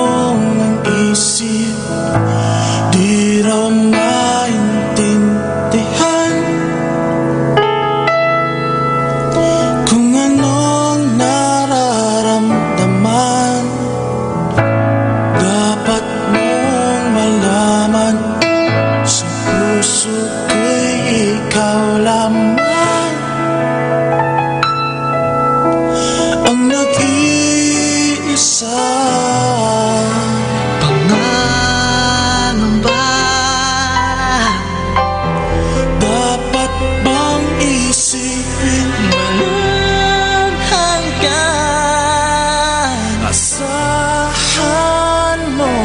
ang isip, di raw maintindihan kung anong nararamdaman. Dapat mong malaman, sa puso ko'y ikaw lamang ang nag-iisa. Pangangamba, dapat bang isipin walang hanggan? Asahan mo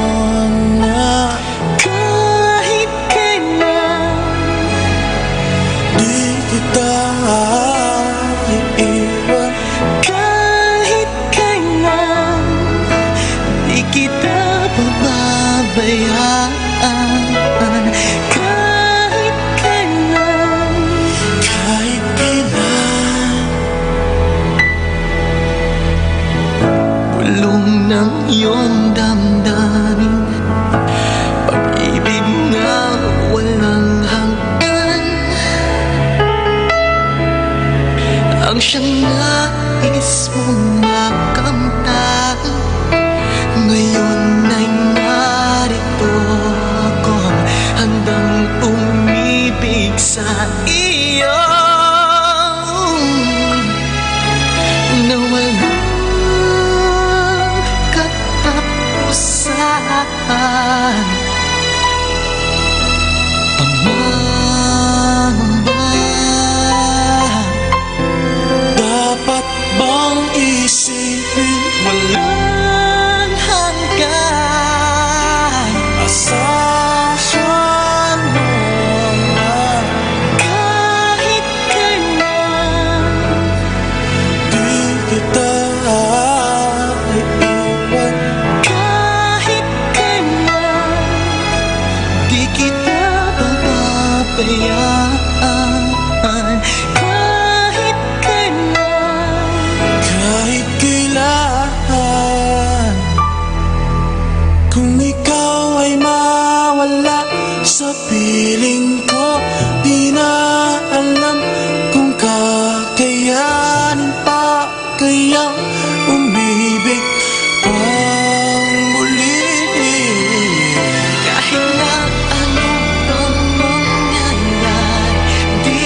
na Kahit kailan di kita iiwan. kahit kailan di kita pababayaan. Kahit kailan, Kahit kailan, bulong ng iyong damdamin, pag-ibig na walang hanggan, ang siyang nais mong makamtan. Ngayon ay narito ako, handang umibig sa iyo na walang katapusan. Pangangamba, dapat bang isipin walang hanggan. asahan mo na Kahit kailan, di kita iiwan. kahit kailan, di kita pababayaan. Kahit kailan, Kahit kailan, kung ikaw ay mawala sa piling ko, di na alam kung kakayanin pa kayang umibig pang muli. kahit na ano pang mangyayari, di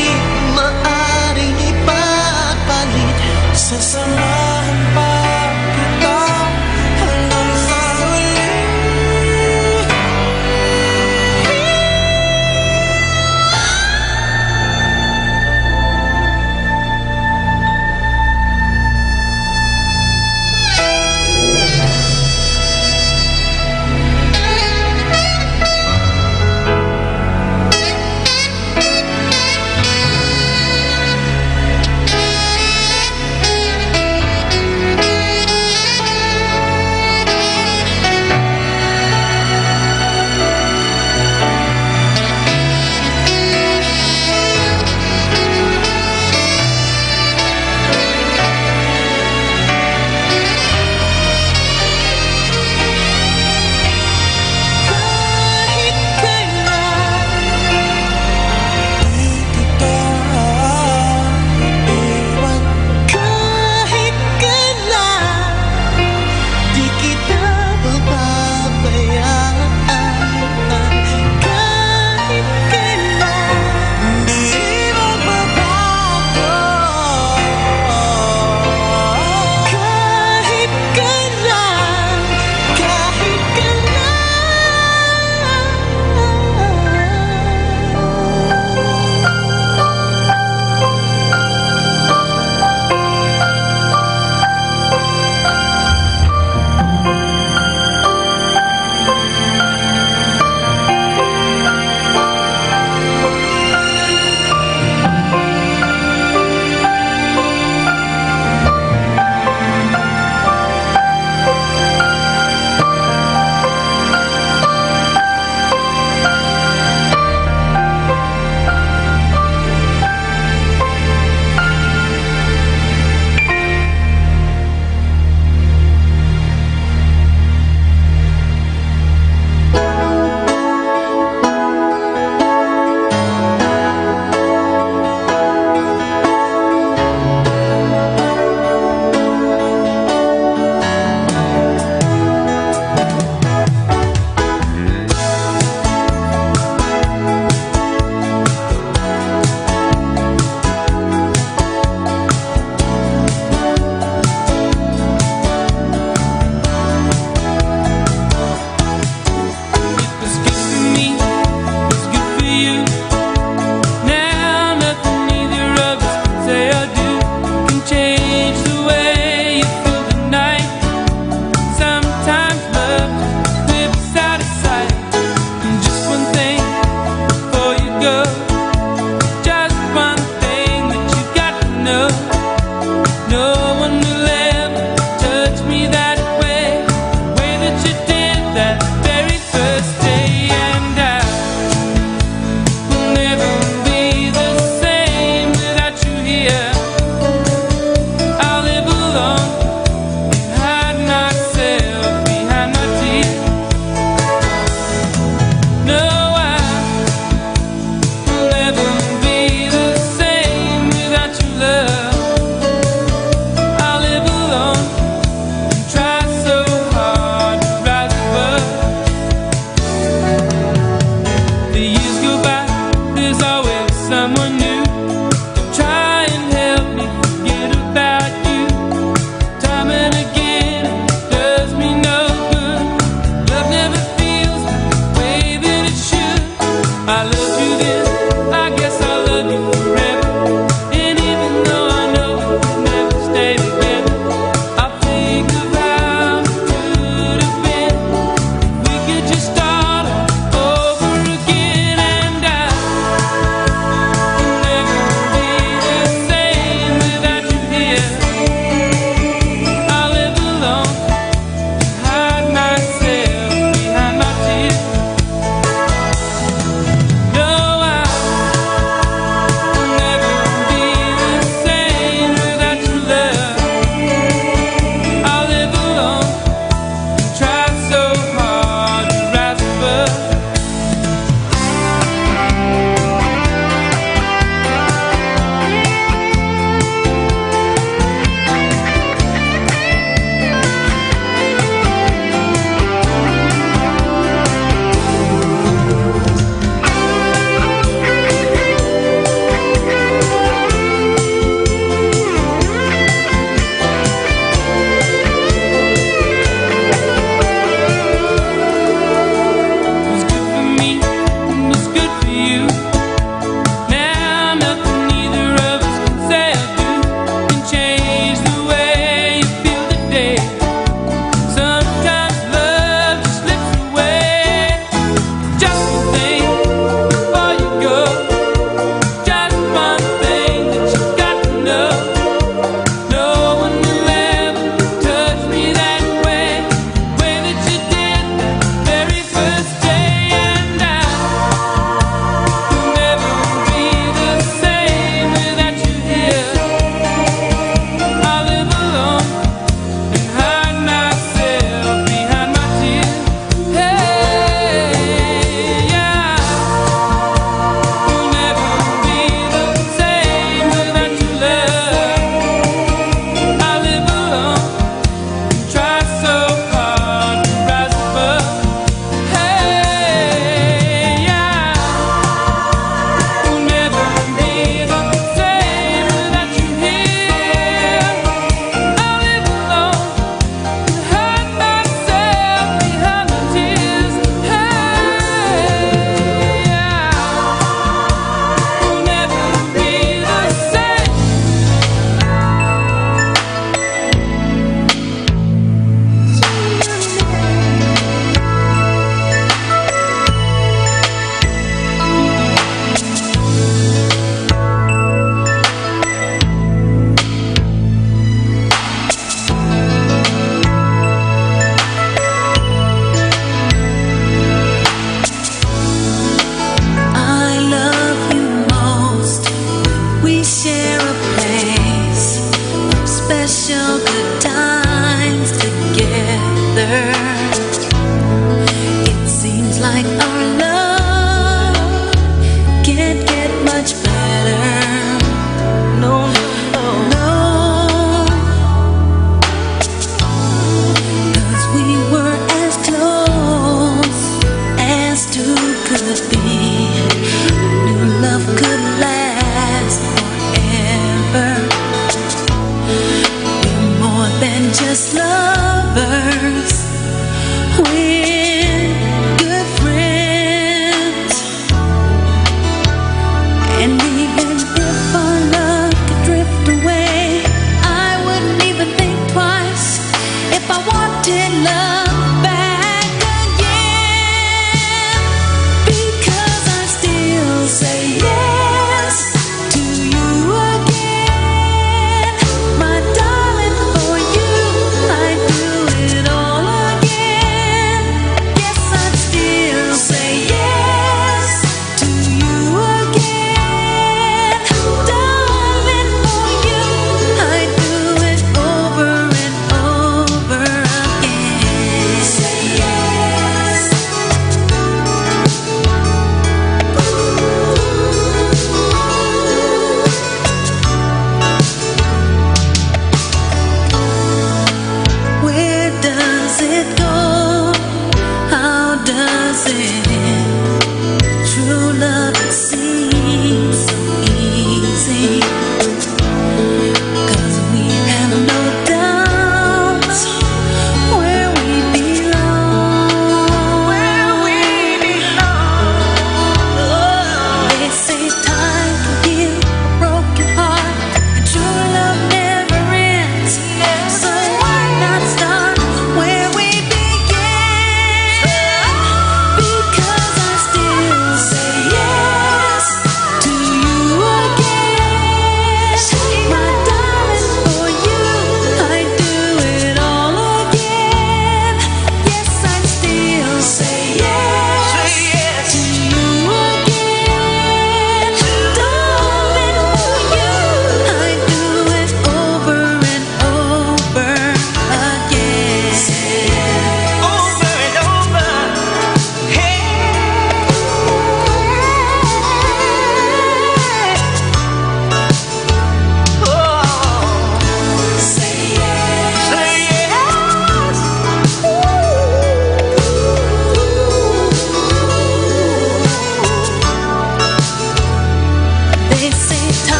maaaring ipapalit. Sasamahan pa kita hanggang sa huli.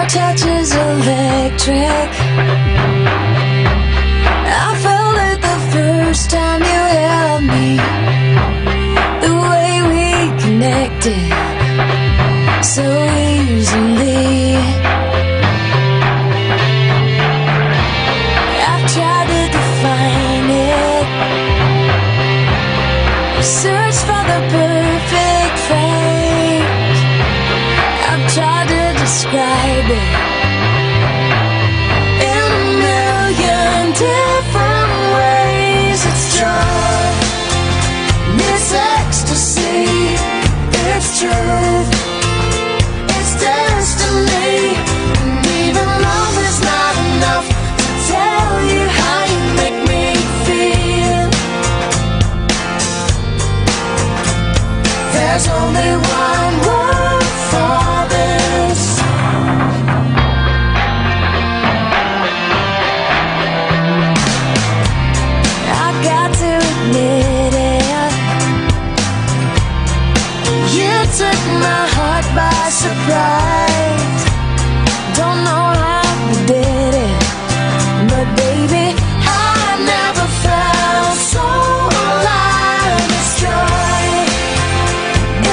touch is electric. I felt it the first time you held me. The way we connected so easily. I've tried to define it, search for the perfect phrase. I've tried to describe it in a million different ways. It's joy, it's ecstasy, it's truth, it's destiny. And even love is not enough to tell you how you make me feel. There's only one word for this. I got to admit it, you took my heart by surprise. Don't know how we did it, but baby, I never felt so alive. It's joy,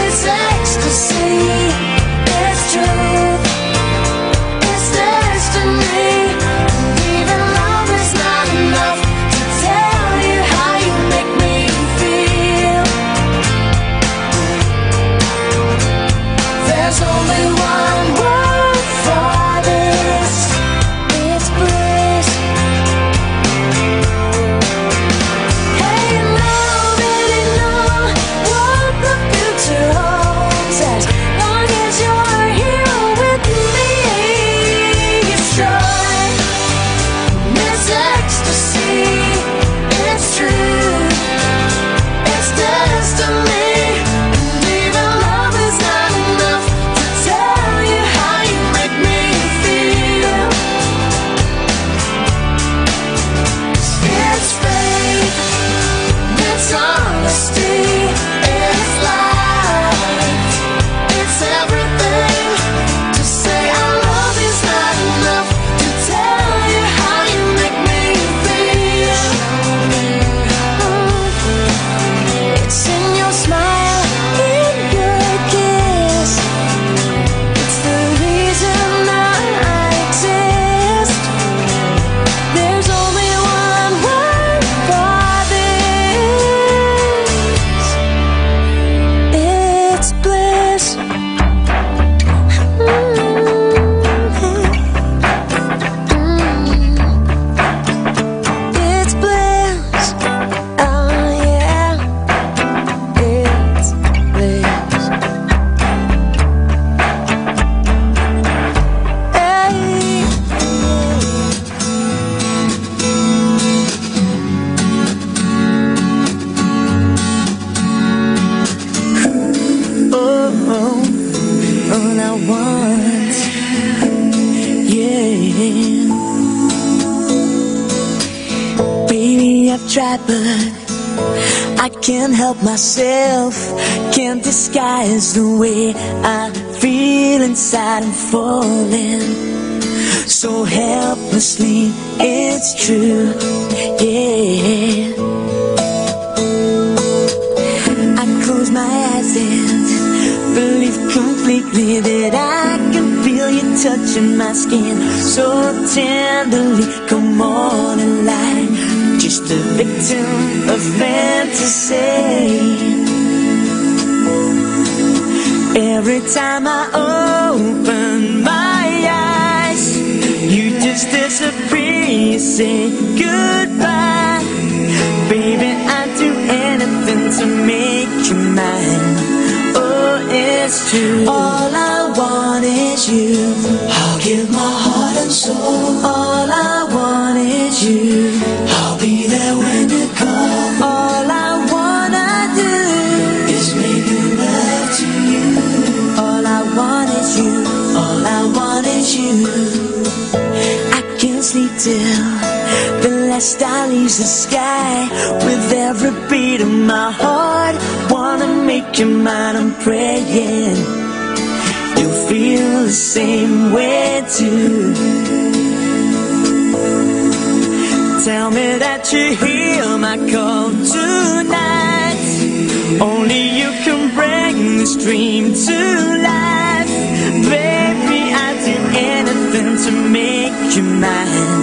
it's ecstasy, it's truth, it's destiny. And even love is not enough to tell you how you make me feel. There's only one word for this. It's bliss. Hey, nobody know what the future holds. As long as you're here with me, it's joy, it's ecstasy, it's truth, it's destiny. And even love is not enough to tell you how you make me feel. It's faith, it's honesty, it's life, it's everything. To say I love is not enough to tell you how you make me feel. It's in your smile, in your kiss. It's the reason I exist. There's only one word for this. It's bliss. It's bliss. Oh yeah, it's bliss. Hey. All I want, yeah. Baby, I've tried, but I can't help myself. Can't disguise the way I feel inside. I'm falling so helplessly. It's true, yeah. I close my eyes and believe completely that I can feel you touching my skin so tenderly. Come on and lie, just a victim of fantasy. Every time I open my eyes, you just disappear, you say goodbye. Baby, I'd do anything to make you mine. Oh, it's true. All I want is you. I'll give my heart and soul. All I want is you. I'll be there when you call. All I wanna do is make love to you. All I want is you. All I want is you. I can't sleep till the last star leaves the sky. With every beat of my heart, wanna make you mine. I'm praying you'll feel the same way to. Tell me that you hear my call tonight. Only you can bring this dream to life. Baby, I'd do anything to make you mine.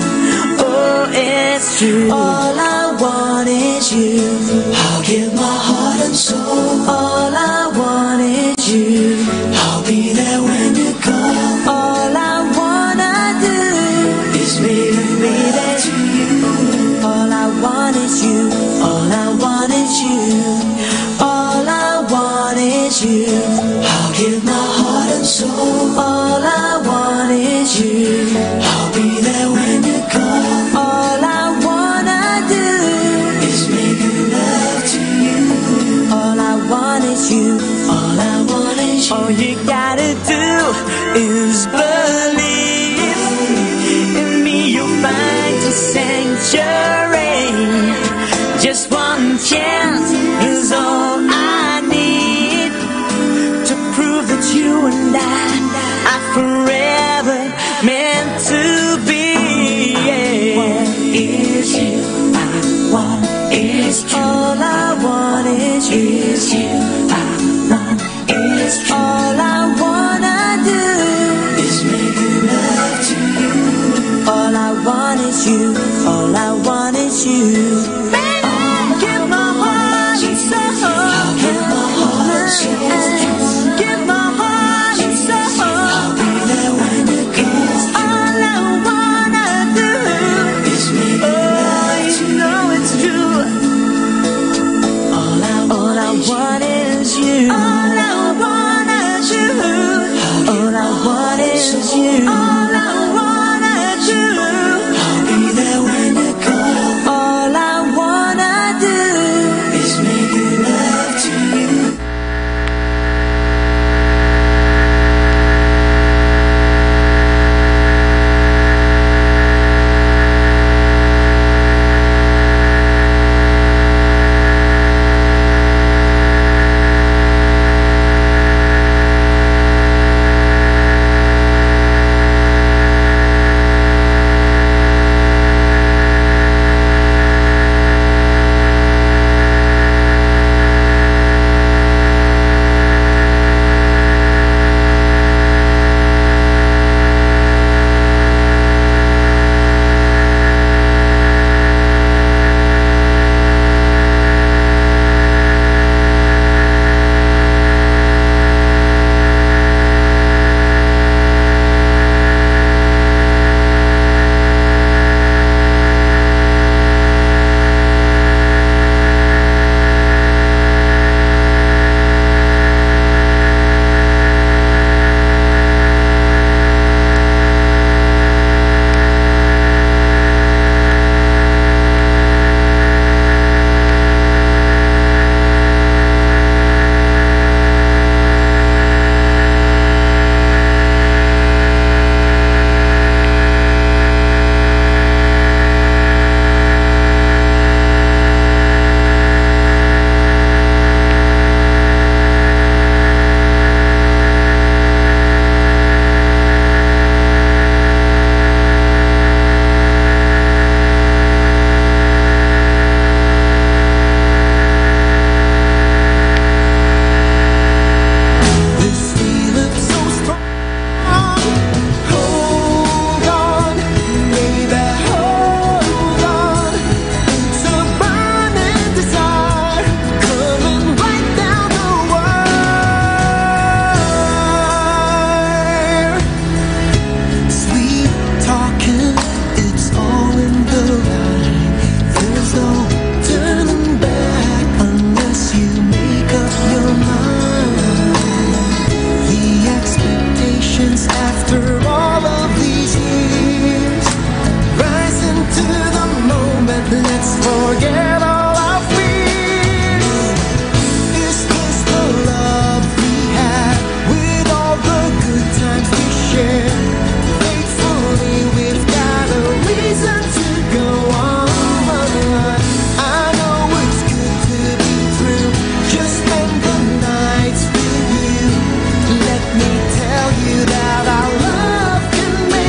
Oh, it's true. All I want is you. I'll give my heart and soul. All I want is you. I'll be there when you call. All I wanna do Is make love to you. all I want is you. All I want is you. All I want is you. I'll give my heart and soul. All I want is you. I'll be there when you call. All I wanna do Is make love to you. all I want is you. All I want is you. All you gotta do is believe in me. You'll find a sanctuary. Just one chance is all I need to prove that you and I are forever meant to be. Is you. I want is you. All I want is you. Is you. I want is you. All I wanna do Is make love to you. all I want is you. All I want is you. Baby, give my heart and soul. Give my heart and soul. Give my heart and soul. I'll be there when you call. All I wanna do Is make oh, love to you you. know it's true. All I All I want is you. All I wanna do. All I want is you. All I wanna do. I'll be there when you call. All I wanna do Is make love to you. Let me tell you that our love can make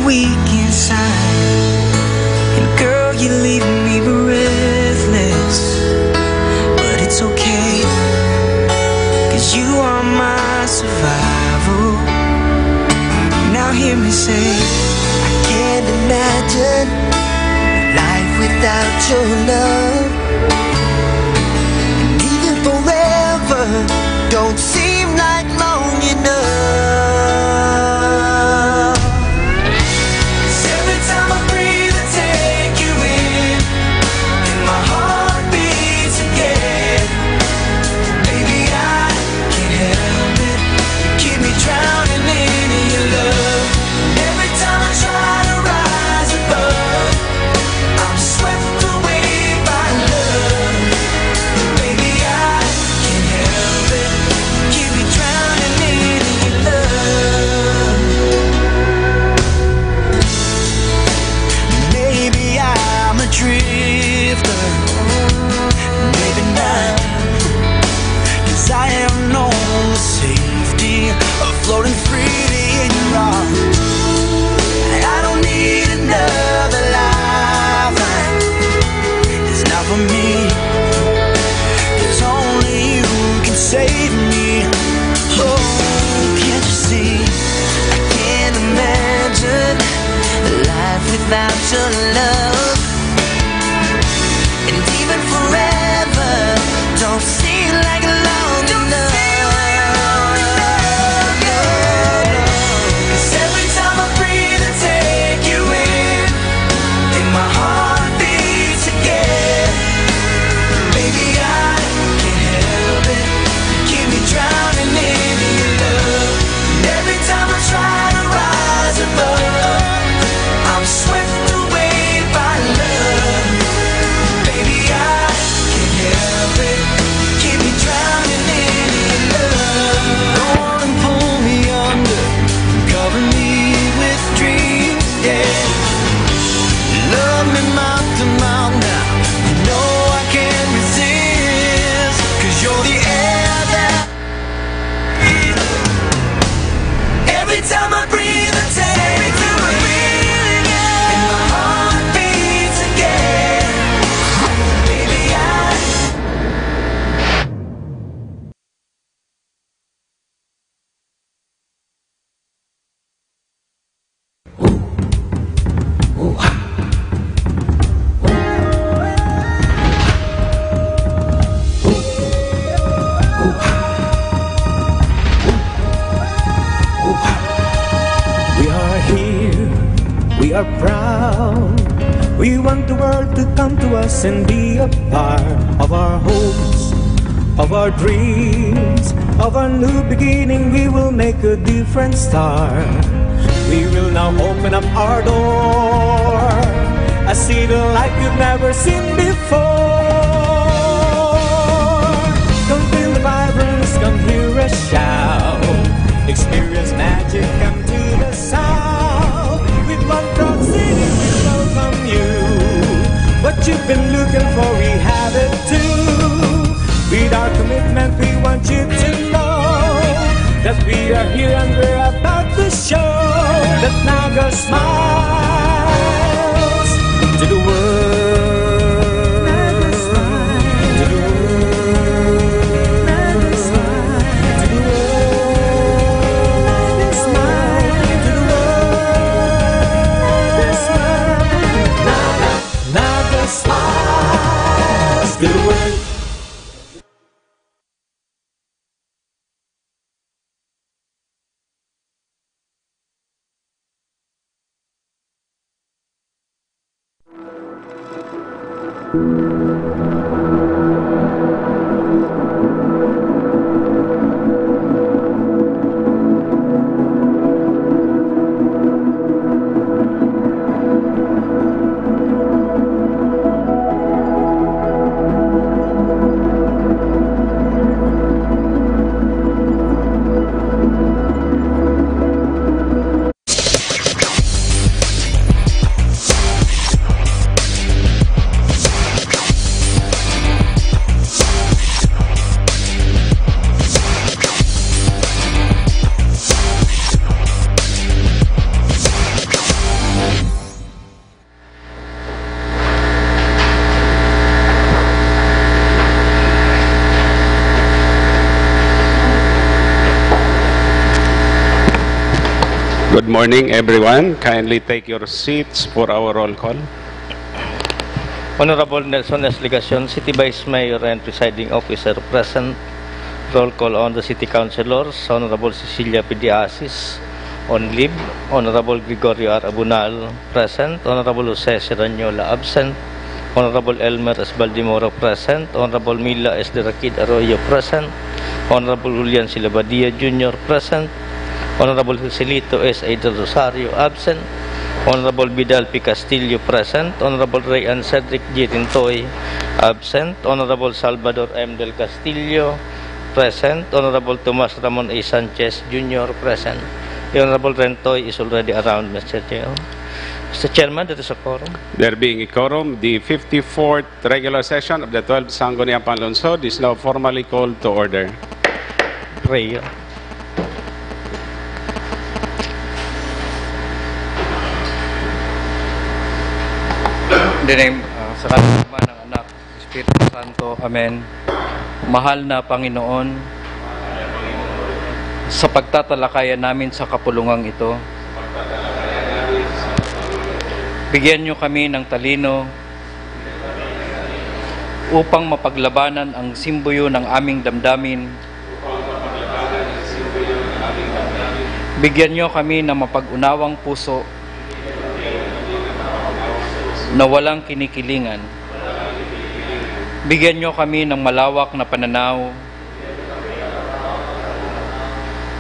weak inside, and girl, you're leaving me breathless. But it's okay, 'cause you are my survival. Now hear me say, I can't imagine life without your love. And even forever don't seem like long enough. 'Cause every time I breathe I take you in, and my heart beats again. Baby, I can't help it, you keep me drowning in your love. Every time I try to rise above, I'm swept away by love. Baby, I can't help it, keep me drowning in your love. Maybe I'm a drifter, maybe not, 'cause I have no safety of floating freely in your arms. I don't need another lifeline, it's not for me, 'cause only you can save me. Oh, can't you see, I can't imagine life without your love. And even forever don't seem like long enough. 'Cause every time I breathe I take you in, and my heart beats again. Baby, I can't help it, keep me drowning in your love. And every time I try to rise above, I'm swept away by love. Baby, I can't help it, keep me drowning in your love. Go on and pull me under, cover me with dreams, yeah. Love me mouth to mouth now, you know I can't resist, 'cause you're the air that every time I breathe I take you in, and my heart beats again. Baby, we are here, we are proud. We want the world to come to us and be a part of our hopes, of our dreams, of our new beginning. We will make a different start. We will now open up our door, a city like you've never seen before. Come feel the vibrance, come hear us shout. Experience magic, come to the south. With one proud city we welcome you. What you've been looking for, we have it too. With our commitment we want you to know that we are here and we're about to show that Naga smiles to the world. Naga smiles to the world. Naga smiles to the world. Naga smiles to the world. Naga smiles to the world. Good morning, everyone. Kindly take your seats for our roll call. Honorable Nelson S. Legacion, City Vice Mayor and Presiding Officer present. Roll call on the City Councilors. Honorable Cecilia P. Diasis on leave. Honorable Gregorio R. Abunal present. Honorable Jose Serranyola absent. Honorable Elmer S. Baldimoro present. Honorable Mila S. Derakid Arroyo present. Honorable Julian Silabadia Jr. present. Honorable Joselito S. A. del Rosario absent. Honorable Vidal P. Castillo present. Honorable Rayan Cedric G. Tintoy absent. Honorable Salvador M. del Castillo present. Honorable Tomas Ramon A. Sanchez Jr. present. The Honorable Rentoy is already around, Mr. Chair. Mr. Chairman, there is a quorum. There being a quorum, the 54th regular session of the 12th Sangguniang Panlunsod is now formally called to order. Prayer. In the name, sa kalooban ng Anak, Espiritu Santo, Amen. Mahal na Panginoon, sa pagtatalakayan namin sa kapulungang ito, bigyan niyo kami ng talino upang mapaglabanan ang simboyo ng aming damdamin. Bigyan niyo kami ng mapag-unawang puso na walang kinikilingan. Bigyan niyo kami ng malawak na pananaw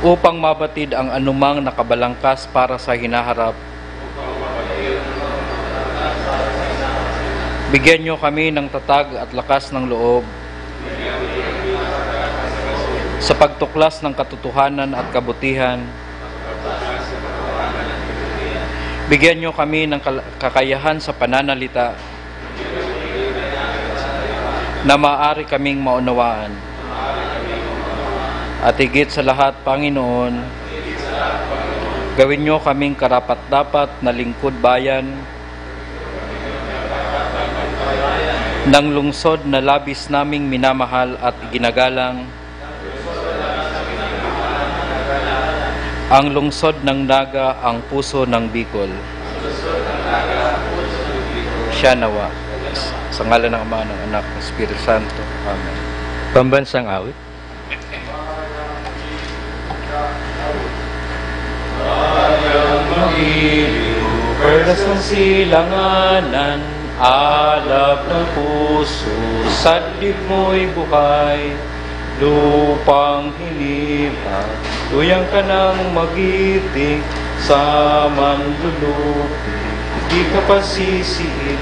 upang mabatid ang anumang nakabalangkas para sa hinaharap. Bigyan niyo kami ng tatag at lakas ng loob sa pagtuklas ng katotohanan at kabutihan. Bigyan niyo kami ng kakayahan sa pananalita na maaari kaming maunawaan. At higit sa lahat, Panginoon, gawin niyo kaming karapat-dapat na lingkod bayan ng lungsod na labis naming minamahal at ginagalang, ang lungsod ng Naga, ang puso ng Bicol. Siya nawa. Sa ngalan ng Ama, ng Anak, ng Espiritu Santo. Amen. Pambansang awit. Ayang mag-iliw, perlas ng silanganan, alab ng puso, sadib mo'y buhay, lupang hinima, tuyang ka ng magiting sa manlulupi, di ka pasisiin,